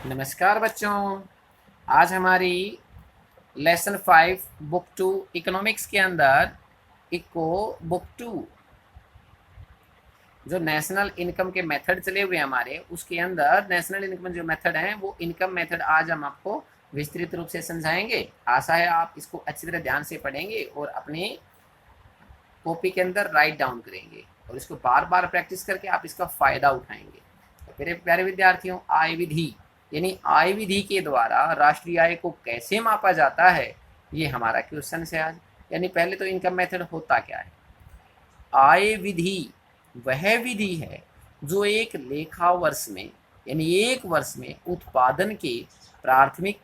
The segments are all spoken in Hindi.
नमस्कार बच्चों। आज हमारी लेसन 5 बुक 2 इकोनॉमिक्स के अंदर इको बुक 2 जो नेशनल इनकम के मेथड चले हुए हैं हमारे, उसके अंदर नेशनल इनकम जो मेथड है वो इनकम मेथड आज हम आपको विस्तृत रूप से समझाएंगे। आशा है आप इसको अच्छी तरह ध्यान से पढ़ेंगे और अपनी कॉपी के अंदर राइट डाउन करेंगे और इसको बार बार प्रैक्टिस करके आप इसका फायदा उठाएंगे। तो मेरे प्यारे विद्यार्थियों, आय विधि यानी आय विधि के द्वारा राष्ट्रीय आय को कैसे मापा जाता है, ये हमारा क्वेश्चन है आज। यानी पहले तो इनकम मेथड होता क्या है। आय विधि वह विधि है जो एक लेखा वर्ष में यानी एक वर्ष में उत्पादन के प्राथमिक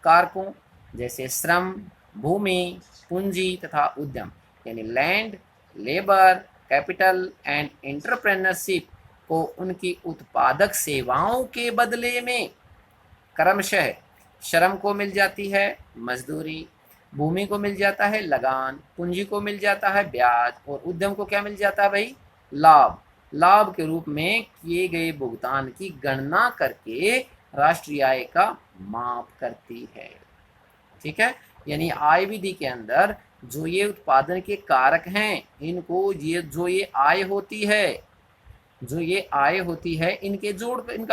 कारकों जैसे श्रम, भूमि, पूंजी तथा उद्यम यानी land, labour, capital and entrepreneurship को उनकी उत्पादक सेवाओं के बदले में क्रमशः श्रम को मिल जाती है मजदूरी, भूमि को मिल जाता है लगान, पूंजी को मिल जाता है ब्याज और उद्यम को क्या मिल जाता है भाई, लाभ। लाभ के रूप में किए गए भुगतान की गणना करके राष्ट्रीय आय का माप करती है। ठीक है, यानी आय विधि के अंदर जो ये उत्पादन के कारक हैं, इनको ये आय होती है, जो ये आय होती है, इनका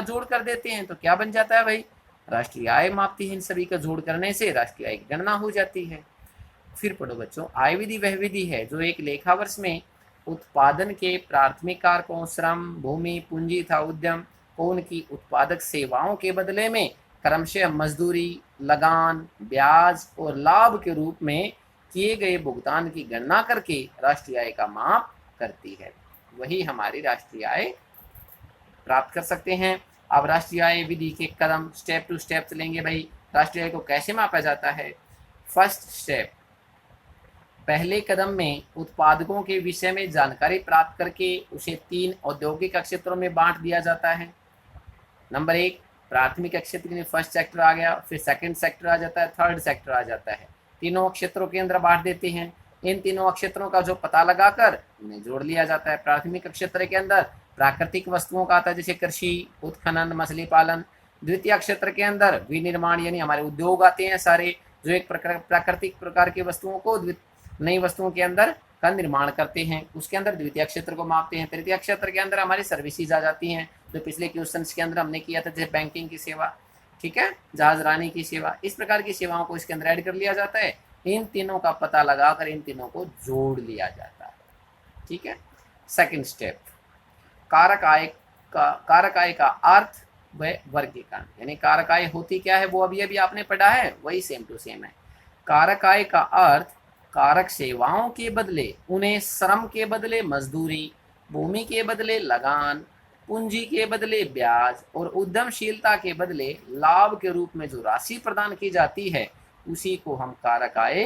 जोड़ कर देते हैं तो क्या बन जाता है भाई, राष्ट्रीय आय मापती है। इन सभी का जोड़ करने से राष्ट्रीय आय की गणना हो जाती है। फिर पढ़ो बच्चों, आय विधि वह विधि है जो एक लेखा वर्ष में उत्पादन के प्राथमिक कारकों श्रम, भूमि, पूंजी तथा उद्यम को उनकी उत्पादक सेवाओं के बदले में क्रमशः मजदूरी, लगान, ब्याज और लाभ के रूप में किए गए भुगतान की गणना करके राष्ट्रीय आय का माप करती है। वही हमारी राष्ट्रीय आय प्राप्त कर सकते हैं। अब राष्ट्रीय आय विधि के कदम स्टेप टू स्टेप चलेंगे भाई। राष्ट्रीय आय को कैसे मापा जाता है। फर्स्ट स्टेप, पहले कदम में उत्पादकों के विषय में जानकारी प्राप्त करके उसे 3 औद्योगिक क्षेत्रों में बांट दिया जाता है। नंबर 1 प्राथमिक क्षेत्र, फर्स्ट सेक्टर आ गया, फिर सेकंड सेक्टर आ जाता है, थर्ड सेक्टर आ जाता है। तीनों क्षेत्रों के अंदर बांट देते हैं। इन तीनों क्षेत्रों का जो पता लगाकर उन्हें जोड़ लिया जाता है। प्राथमिक क्षेत्र के अंदर प्राकृतिक वस्तुओं का आता है, जैसे कृषि, उत्खनन, मछली पालन। द्वितीय क्षेत्र के अंदर विनिर्माण यानी हमारे उद्योग आते हैं सारे, जो एक प्राकृतिक प्रकार की वस्तुओं को नई वस्तुओं के अंदर का निर्माण करते हैं, उसके अंदर द्वितीय क्षेत्र को मापते हैं। तृतीय क्षेत्र के अंदर हमारी सर्विसेज आ जाती हैं, जो पिछले क्वेश्चन के अंदर हमने किया था, जैसे बैंकिंग की सेवा, ठीक है, जहाजरानी की सेवा, इस प्रकार की सेवाओं को इसके अंदर ऐड कर लिया जाता है। इन तीनों का पता लगाकर इन तीनों को जोड़ लिया जाता है। ठीक है। सेकंड स्टेप, कारक आय का अर्थ व वर्गीकरण, यानी कारक आय होती क्या है वो अभी अभी आपने पढ़ा है, वही सेम टू सेम है। कारक आय का अर्थ कारक सेवाओं के बदले उन्हें श्रम के बदले मजदूरी, भूमि के बदले लगान, पूंजी के बदले ब्याज और उद्यमशीलता के बदले लाभ के रूप में जो राशि प्रदान की जाती है उसी को हम कारक आय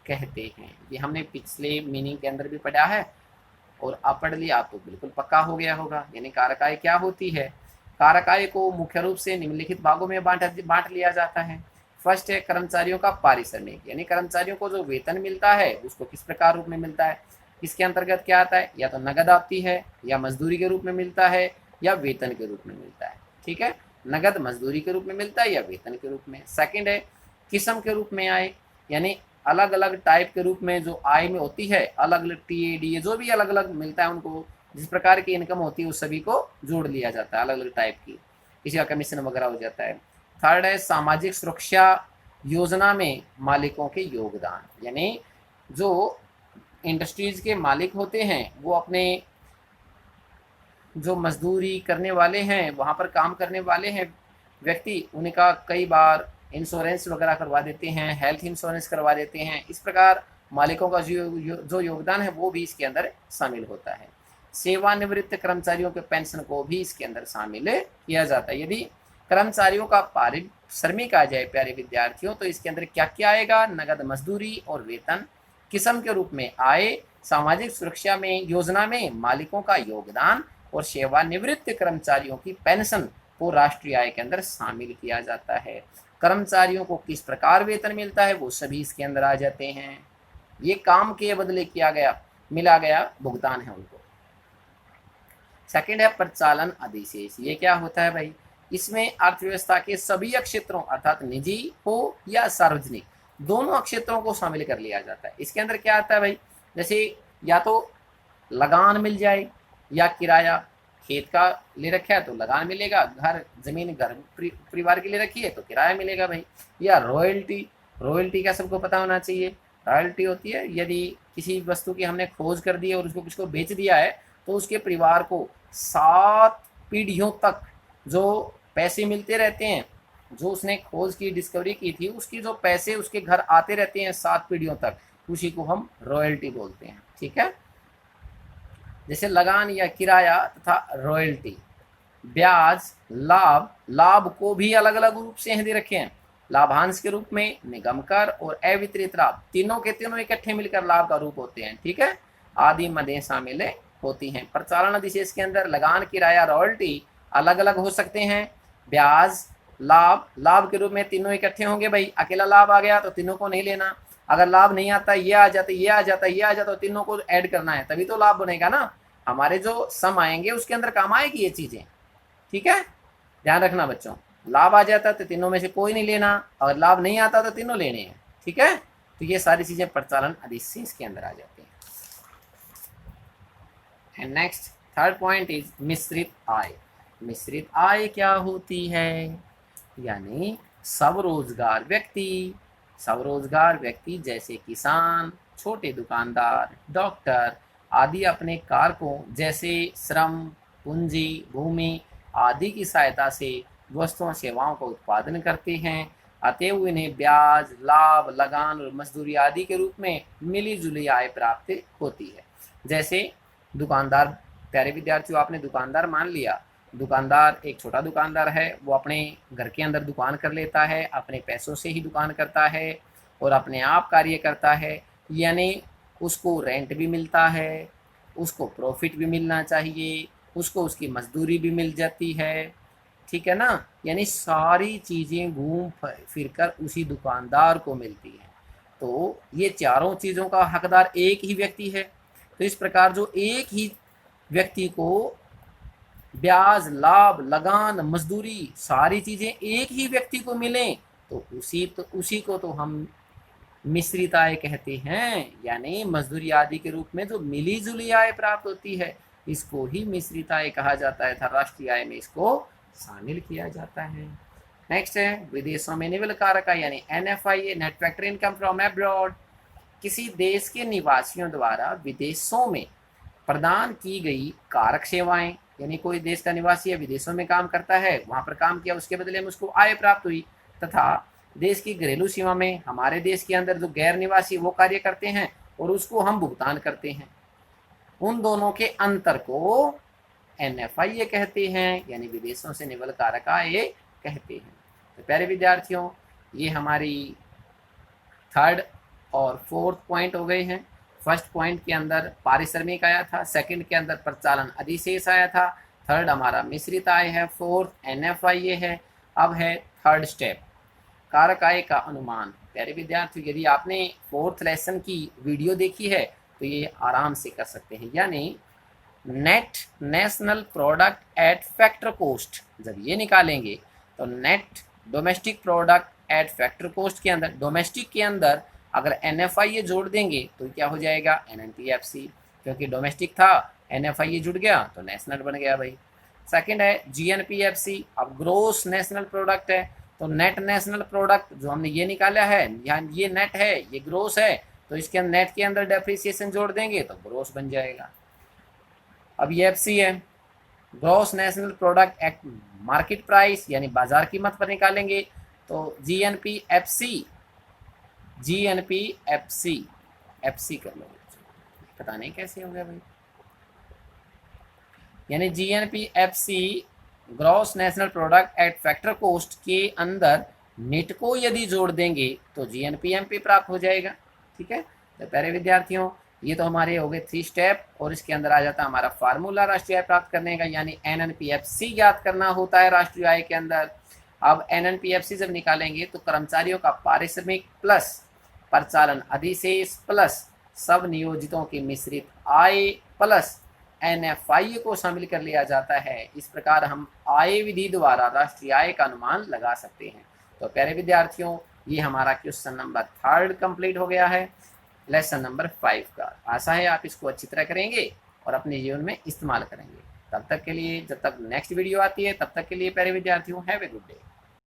कहते हैं। ये हमने पिछले मीनिंग के अंदर भी पढ़ा है और आप पढ़ लिया, आपको बिल्कुल पक्का हो गया होगा। यानी कारक आय क्या होती है। कारक आय को मुख्य रूप से निम्नलिखित भागों में बांट लिया जाता है। फर्स्ट है कर्मचारियों का पारिश्रमिक, यानी कर्मचारियों को जो वेतन मिलता है उसको किस प्रकार रूप में मिलता है। इसके अंतर्गत क्या आता है, या तो नगद आती है, या मजदूरी के रूप में मिलता है, या वेतन के रूप में मिलता है। ठीक है, नगद मजदूरी के रूप में मिलता है या वेतन के रूप में। सेकंड है किस्म के रूप में आय, यानी अलग अलग टाइप के रूप में जो आय में होती है, अलग अलग टीएडी जो भी अलग अलग मिलता है उनको, जिस प्रकार की इनकम होती है उस सभी को जोड़ लिया जाता है, अलग अलग टाइप की, किसी का कमीशन वगैरह हो जाता है। थर्ड है सामाजिक सुरक्षा योजना में मालिकों के योगदान, यानी जो इंडस्ट्रीज के मालिक होते हैं वो अपने जो मजदूरी करने वाले हैं, वहाँ पर काम करने वाले हैं व्यक्ति, उनका कई बार इंश्योरेंस वगैरह करवा देते हैं, हेल्थ इंश्योरेंस करवा देते हैं। इस प्रकार मालिकों का जो योगदान है वो भी इसके अंदर शामिल होता है। सेवानिवृत्त कर्मचारियों के पेंशन को भी इसके अंदर शामिल किया जाता है। यदि कर्मचारियों का पारिश्रमिक आ जाए प्यारे विद्यार्थियों, तो इसके अंदर क्या क्या आएगा, नगद मजदूरी और वेतन। किस्म के रूप में आय, सामाजिक सुरक्षा में योजना में मालिकों का योगदान और सेवानिवृत्त कर्मचारियों की पेंशन को राष्ट्रीय आय के अंदर शामिल किया जाता है। कर्मचारियों को किस प्रकार वेतन मिलता है वो सभी इसके अंदर आ जाते हैं। ये काम के बदले किया गया मिला गया भुगतान है उनको। सेकंड है प्रचालन अधिशेष। ये क्या होता है भाई, इसमें अर्थव्यवस्था के सभी क्षेत्रों अर्थात निजी हो या सार्वजनिक, दोनों क्षेत्रों को शामिल कर लिया जाता है। इसके अंदर क्या आता है भाई, जैसे या तो लगान मिल जाए या किराया, खेत का ले रखा है तो लगान मिलेगा, घर जमीन घर परिवार के लिए रखी है तो किराया मिलेगा भाई, या रॉयल्टी। रॉयल्टी का सबको पता होना चाहिए, रॉयल्टी होती है यदि किसी वस्तु की हमने खोज कर दी है और उसको किसको बेच दिया है तो उसके परिवार को 7 पीढ़ियों तक जो पैसे मिलते रहते हैं, जो उसने खोज की डिस्कवरी की थी उसकी जो पैसे उसके घर आते रहते हैं 7 पीढ़ियों तक, उसी को हम रॉयल्टी बोलते हैं। ठीक है, जैसे लगान या किराया तथा रॉयल्टी। ब्याज, लाभ, लाभ को भी अलग अलग रूप से दे रखे हैं। लाभांश के रूप में निगम कर और अवितरित लाभ, तीनों के तीनों इकट्ठे मिलकर लाभ का रूप होते हैं। ठीक है, आदि मदें शामिल होती हैं। प्रचालन अधिशेष के अंदर लगान, किराया, रॉयल्टी अलग अलग हो सकते हैं। ब्याज, लाभ, लाभ के रूप में तीनों इकट्ठे होंगे भाई, अकेला लाभ आ गया तो तीनों को नहीं लेना, अगर लाभ नहीं आता ये आ जाता ये आ जाता ये आ जाता तो तीनों को ऐड करना है तभी तो लाभ बनेगा ना। हमारे जो सम आएंगे उसके अंदर काम आएगी ये चीजें। ठीक है, ध्यान रखना बच्चों, लाभ आ जाता तो तीनों में से कोई नहीं लेना, अगर लाभ नहीं आता तो तीनों लेने हैं। ठीक है, तो ये सारी चीजें प्रचालन अधिशेष के अंदर आ जाती हैं। And next third point is मिश्रित आय। मिश्रित आय क्या होती है, यानी स्वरोजगार व्यक्ति, स्वरोजगार व्यक्ति जैसे किसान, छोटे दुकानदार, डॉक्टर आदि अपने कारकों जैसे श्रम, पूंजी, भूमि आदि की सहायता से वस्तुओं सेवाओं का उत्पादन करते हैं, अतएव इन्हें ब्याज, लाभ, लगान और मजदूरी आदि के रूप में मिली जुली आय प्राप्त होती है। जैसे दुकानदार, प्यारे विद्यार्थियों आपने दुकानदार मान लिया, दुकानदार एक छोटा दुकानदार है, वो अपने घर के अंदर दुकान कर लेता है, अपने पैसों से ही दुकान करता है और अपने आप कार्य करता है, यानी उसको रेंट भी मिलता है, उसको प्रॉफिट भी मिलना चाहिए, उसको उसकी मजदूरी भी मिल जाती है। ठीक है ना, यानी सारी चीज़ें घूम फिर कर उसी दुकानदार को मिलती हैं। तो ये चारों चीज़ों का हकदार एक ही व्यक्ति है। तो इस प्रकार जो एक ही व्यक्ति को ब्याज, लाभ, लगान, मजदूरी सारी चीजें एक ही व्यक्ति को मिलें तो उसी को तो हम मिश्रित आय कहते हैं, यानी मजदूरी आदि के रूप में जो मिली जुली आय प्राप्त होती है इसको ही मिश्रित आय कहा जाता है, राष्ट्रीय आय में इसको शामिल किया जाता है। नेक्स्ट है विदेशों में निवल कारक आय यानी NFI, net factor income from abroad. किसी देश के निवासियों द्वारा विदेशों में प्रदान की गई कारक सेवाएं, यानी कोई देश का निवासी है विदेशों में काम करता है, वहां पर काम किया, उसके बदले में उसको आय प्राप्त हुई, तथा देश की घरेलू सीमा में हमारे देश के अंदर जो गैर निवासी वो कार्य करते हैं और उसको हम भुगतान करते हैं, उन दोनों के अंतर को NFI कहते हैं, यानी विदेशों से निवल कारक आय कहते हैं। तो प्यारे विद्यार्थियों ये हमारी थर्ड और फोर्थ पॉइंट हो गए हैं। फर्स्ट पॉइंट के अंदर पारिश्रमिक आया था, सेकंड के अंदर प्रचालन अधिशेष आया था, थर्ड हमारा मिश्रित आय है, फोर्थ NFI है। अब है थर्ड स्टेप कारक आय का अनुमान। प्यारे विद्यार्थियों यदि आपने फोर्थ लेसन की वीडियो देखी है तो ये आराम से कर सकते हैं, यानी net national product at factor cost जब ये निकालेंगे तो net domestic product at factor cost के अंदर, डोमेस्टिक के अंदर अगर NFI जोड़ देंगे तो क्या हो जाएगा NNPFC, क्योंकि डोमेस्टिक था NFI जुड़ गया तो नेशनल बन गया भाई। सेकंड है GNPFC, अब ग्रोस नेशनल प्रोडक्ट है तो नेट नेशनल प्रोडक्ट जो हमने ये निकाला है, यहाँ ये नेट है ये ग्रोस है तो इसके अंदर नेट के अंदर डेप्रिसिएशन जोड़ देंगे तो ग्रोस बन जाएगा। अब ये FC है, gross national product act market price यानी बाजार कीमत पर निकालेंगे तो GNPFC FC कर लो, पता नहीं कैसे हो गया भाई, यानी GNPFC gross national product at factor cost के अंदर नेट को यदि जोड़ देंगे तो GNPMP प्राप्त हो जाएगा। ठीक है, तो प्यारे विद्यार्थियों ये तो हमारे हो गए 3 स्टेप और इसके अंदर आ जाता है हमारा फार्मूला राष्ट्रीय आय प्राप्त करने का, यानी NNPFC ज्ञात करना होता है राष्ट्रीय आय के अंदर। अब NNPFC जब निकालेंगे तो कर्मचारियों का पारिश्रमिक प्लस प्रचालन अधिशेष प्लस सब नियोजितों की मिश्रित आय प्लस NFI को शामिल कर लिया जाता है। इस प्रकार हम आय विधि द्वारा राष्ट्रीय आय का अनुमान लगा सकते हैं। तो प्यारे विद्यार्थियों, ये हमारा क्वेश्चन नंबर 3 कंप्लीट हो गया है लेसन नंबर 5 का। आशा है आप इसको अच्छी तरह करेंगे और अपने जीवन में इस्तेमाल करेंगे। तब तक के लिए, जब तक नेक्स्ट वीडियो आती है, तब तक के लिए प्यारे विद्यार्थियों, हैव ए गुड डे।